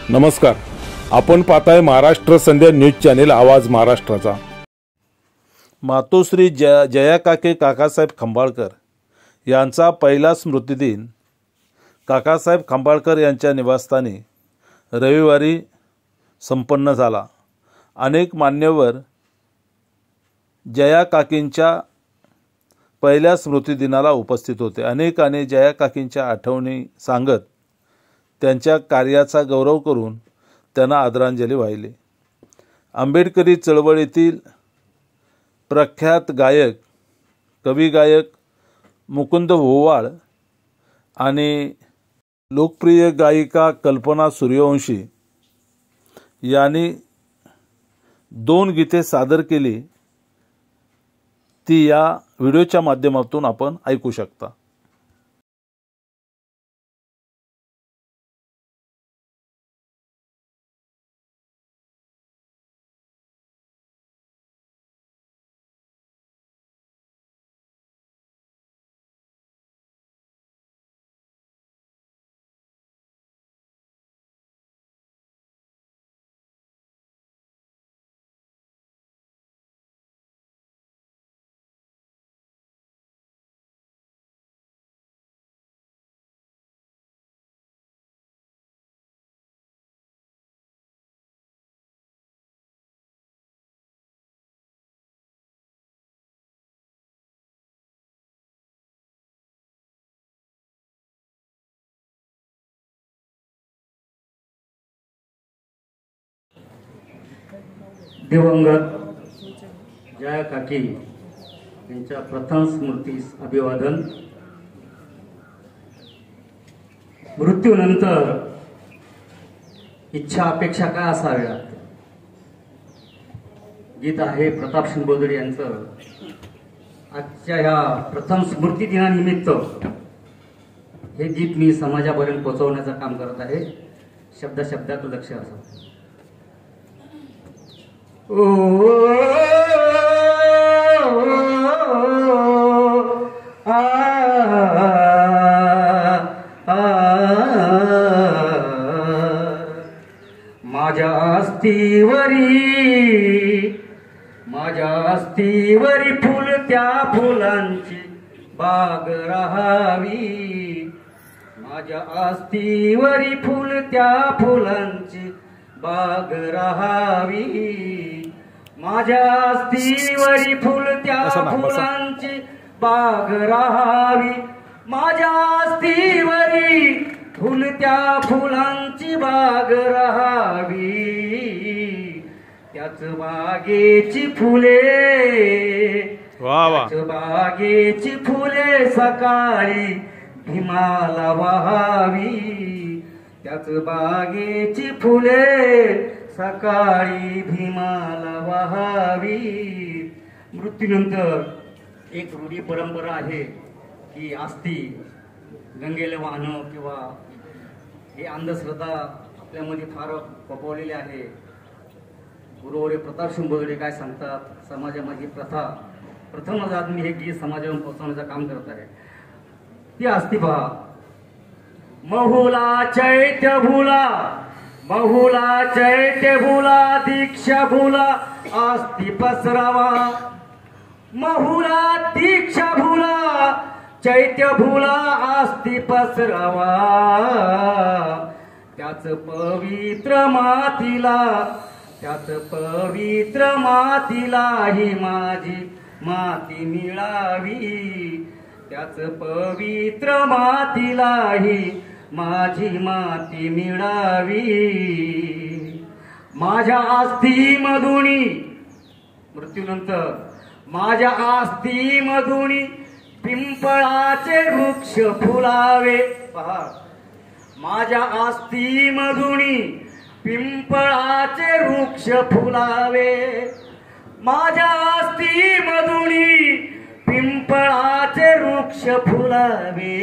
नमस्कार, आपण पाहताय महाराष्ट्र संध्या न्यूज चॅनेल आवाज महाराष्ट्राचा। मातोश्री जया काके काकासाहेब खंबाळकर यांचा पहिला स्मृतिदिन काकासाहेब खंबाळकर यांच्या निवासस्थानी रविवारी संपन्न झाला। अनेक मान्यवर जया काकींच्या पहिल्या स्मृतिदिनाला उपस्थित होते। अनेकांनी जया काकींच्या आठवणी सांगत त्यांच्या कार्याचा गौरव करून त्यांना आदरांजली वाहिली। आंबेडकरी चळवळीतील प्रख्यात गायक, कवी गायक मुकुंद ओवाळ आणि लोकप्रिय गायिका कल्पना सूर्यवंशी यांनी 2 गीते सादर केली, ती या व्हिडिओच्या माध्यमातून आपण ऐकू शकता। दिवंगत जया काकी यांच्या प्रथम स्मृतीस अभिवादन। मृत्यूनंतर इच्छा अपेक्षा काय असाव्यात, गीत आहे प्रताप शिंबोदरे यांचं। आजच्या ह्या प्रथम स्मृती दिनानिमित्त हे गीत मी समाजापर्यंत पोहोचवण्याचं काम करत आहे। शब्दात लक्ष असावं। माझ्या अस्तीवरी फुल त्या फुलांची बाग राहावी। माझ्या अस्तीवरी फुल त्या फुलांची बाग राहावी। माझ्या अस्तीवरी फुल त्या फुलांची बाग राहावी। माझ्या अस्तीवरी फुल त्या फुलांची बाग राहावी। त्याच बागेची फुले, त्याच बागेची फुले सकाळी भीमाला वहावी। त्याच बागेची फुले सकाळी भीमाला वहावी। मृत्यूनंतर एक रूढी परंपरा आहे की अस्थी गंगेला वाहणं किंवा हे अंधश्रद्धा आपल्यामध्ये फार पपवलेली आहे। गुरुवर्य प्रताप शिंबोदरे काय सांगतात, समाजामध्ये प्रथा प्रथमच आज मी हे गीत समाजावर पोहोचवण्याचं काम करत आहे। ती अस्थी पहा। महुला चैत्य भुला दीक्षा भुला आस्ती पसरावा। महुला दीक्षा भुला चैत्य भुला आस्ती पसरावा। त्याच पवित्र मातीला ही माझी माती मिळावी। त्याच पवित्र मातीला ही माझी माती मिळावी। माझ्या आस्थीमधुनी मृत्यूनंतर माझ्या आस्थीमधुनी पिंपळाचे वृक्ष फुलावे। पहा, माझ्या आस्थीमधुनी पिंपळाचे वृक्ष फुलावे। माझ्या आस्थीमधुनी पिंपळाचे वृक्ष फुलावे।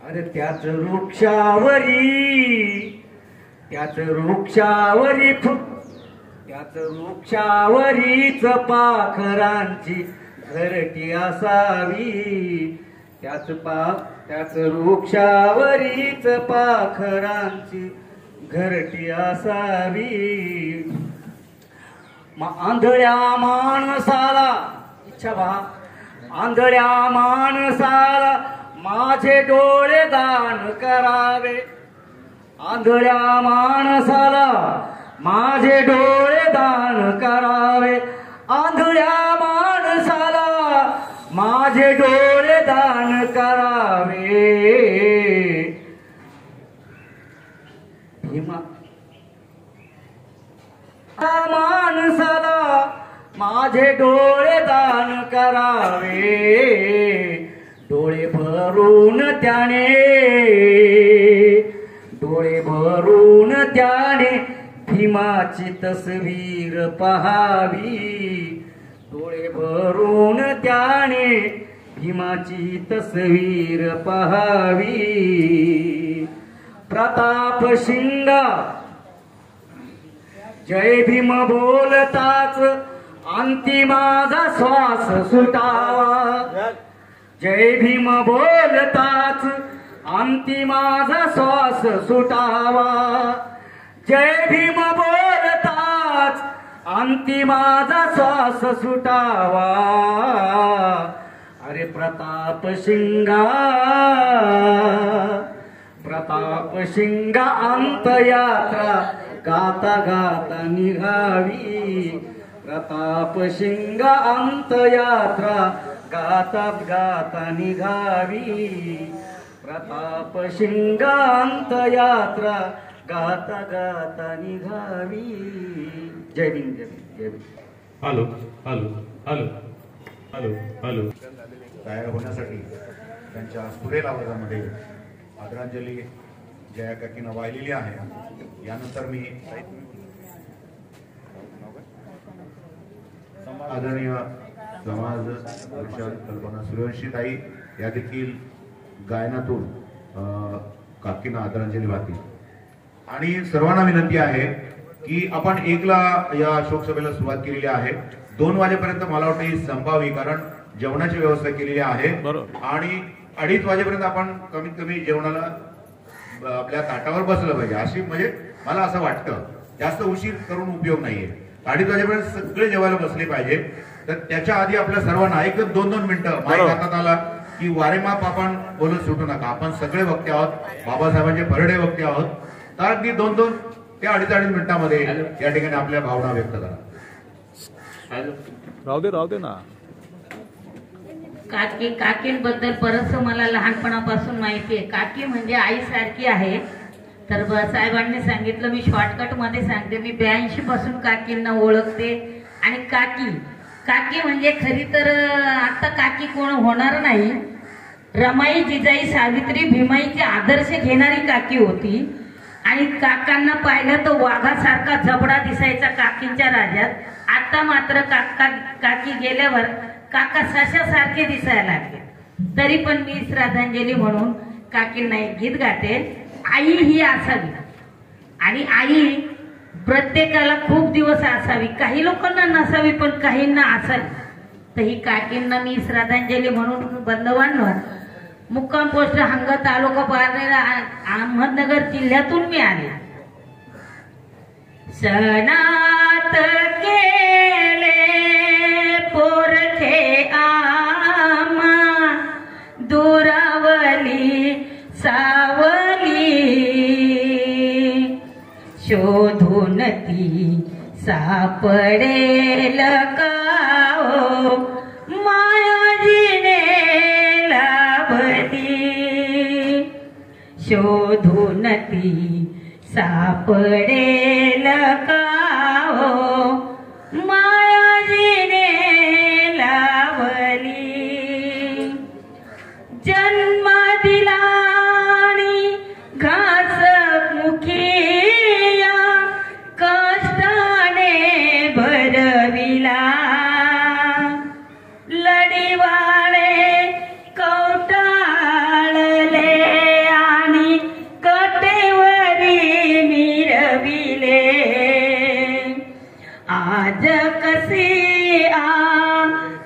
अरे त्याच वृक्षावरीच पाखरांची घरटी असावी। त्याच वृक्षावरीच पाखरांची घरटी असावी. आंधळ्या माणसाला इच्छा पहा, आंधळ्या माणसाला माझे डोळे दान करावे. आंधळ्या माणसाला माझे डोळे दान करावे. आंधळ्या माणसाला माझे डोळे दान करावे. भीमा माणसाला माझे डोळे दान करावे. डोळे भरून त्याने, डोळे भरून त्याने भीमाची तस्वीर पहावी. डोळे भरून त्याने भीमाची तस्वीर पहावी. प्रताप शिंगा जय भीम बोलताच अंती माझा श्वास सुटावा. जय भीम बोलताच अंती माझा श्वास सुटावा. जय भीम बोलताच अंती माझा श्वास सुटावा. अरे प्रताप शिंगा, प्रताप शिंगा अंतयात्रा गाता गाता निघावी. प्रताप शिंगा अंतयात्रा गाता गाता निघावी. प्रताप शिंगा अंतयात्रा गाता गाता निघावी. जय भीम, जय भीम, जय Bhim. Hello hello hello hello hello. तयार होण्यासाठी त्यांच्या सुरेल आवाजामध्ये आदरांजली जया काकींना वाहिलेली आहे. यानंतर मी आदरणीय समाज रक्षक कल्पना सूर्यवंशी ताई या देखील गायनातून काकींना आदरांजली वाहतील. आणि सर्वांना विनंती आहे की आपण 1ला या शोकसभेला सुरुवात केलेली आहे. 2 वाजेपर्यंत मला वाटतं ही संभावी, कारण जेवणाची व्यवस्था केलेली आहे. आणि 2:30 वाजेपर्यंत आपण कमीत कमी जेवणाला आपल्या ताटावर बसलं पाहिजे, अशी म्हणजे मला असं वाटतं. जास्त उशीर करून उपयोग नाहीये. 2:30 वाजेपर्यंत सगळे जेवायला बसले पाहिजे. तर त्याच्या आधी आपल्या सर्वांना एकदम 2-2 मिनिटं माईक हातात आला की वारेमाप आपण बोलत सुटू नका. आपण सगळे वक्ते आहोत, बाबासाहेबांचे भरडे वक्ते आहोत. तर अगदी 2-2 ते 2.5 मिनिटांमध्ये या ठिकाणी आपल्या भावना व्यक्त करा. राहू दे ना. काकींबद्दल बरंच मला लहानपणापासून माहिती आहे. काकी म्हणजे आईसारखी आहे. तर साहेबांनी सांगितलं, मी शॉर्टकट मध्ये सांगते. मी 82 पासून काकींना ओळखते. आणि काकी म्हणजे खरी तर आता काकी कोण होणार नाही. रमाई, जिजाई, सावित्री, भीमाईचे आदर्श घेणारी काकी होती. आणि काकांना पाहिलं तर वाघासारखा जबडा दिसायचा काकींच्या राज्यात. आता मात्र काकी गेल्यावर काका सशासारखे दिसायला लागले. तरी पण मी श्रद्धांजली म्हणून काकींना एक गीत गाते. आई ही असावी, आणि आई प्रत्येकाला खूप दिवस असावी. काही लोकांना नसावी, पण काहींना असावी. तर ही काकींना मी श्रद्धांजली म्हणून बंधवांनो, मुक्काम पोस्ट हंगा, तालुका पारनेर, अहमदनगर जिल्ह्यातून मी आले. सणात केले पोरखे आमा, दुरावली सावली, शोधून ती सापडेल का ओ, मायाजीने लाभली, शोधून ती सापडेल का ओ, मायाजीने लाभली. जन्म दिला घास मुखिया, कष्टाने भरविला, लढीवाळे कवटाळले आणि कटेवरी मिरविले. आज कसे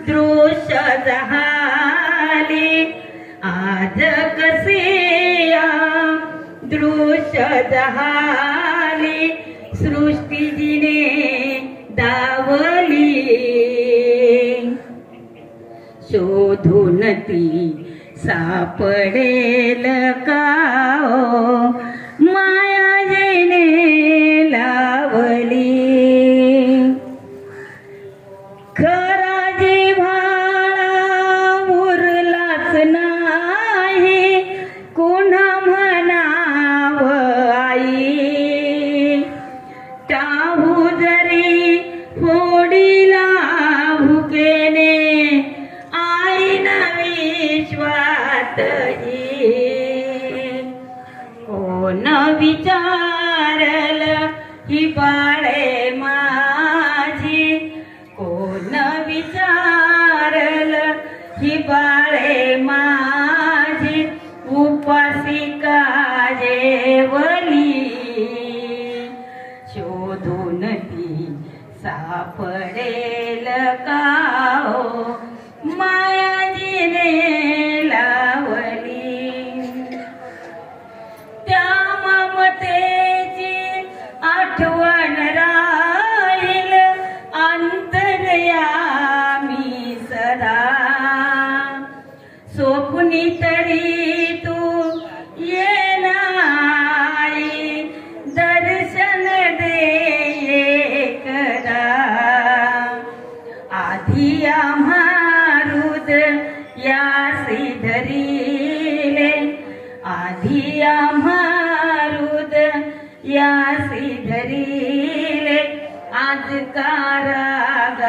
दृश्य झाली, आज कसे दृश्य झाली. आली सृष्टी जिने दावली शोधून ती सापडेल का ओ माया जिने लावली खरा जिव्हाळा उरलाच नाही कुणा म्हणाव आई टाहू जरी फोडीला भुकेने आईना विश्वात कोण विचारल ही बाळे माझी कोण विचारल ही बाळे माझी उपासिका जेवली शोधून ती सापडेल का ओ मायाजीने लावली त्या ममतेची आठवण राहील अंतर्यामी सदा स्वप्नी तरी तू ये नाही दर्शन दे एकदा आधी आम्हा यासी धरिले आधी आम्हारुद यासी धरिले आज कारागावली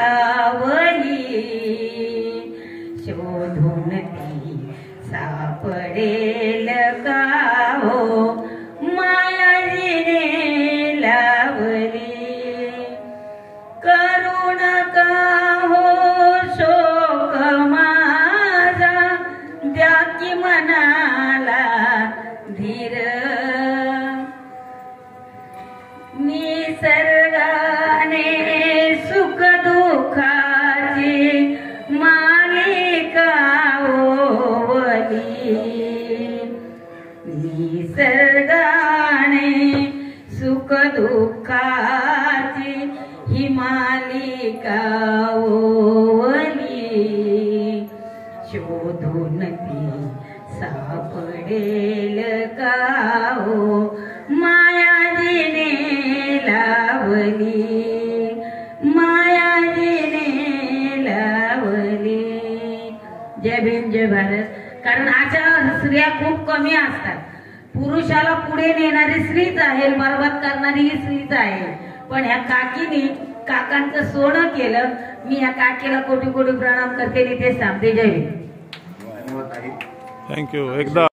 शोधून ती सापडेल का हो मायाजीने लावली करू नका हो शोक द्या की मनाला धीर निसर्गाने सुख दुःखाची मालिका ओवली निसर्गाने सुख दुःखाची ही मालिका ओवली शोधून ती सापडेल का हो मायाजीने लावली मायाजीने लावली जय भीम जय भारत कारण अशा स्त्रिया खूप कमी असतात पुरुषाला पुढे नेणारी स्त्रीच आहे बरबाद करणारी ही स्त्रीच आहे पण ह्या काकीने काकांचं सोनं केलं मी ह्या काकीला कोटी कोटी प्रणाम करते ते सांगते जय भीम थँक्यू एकदा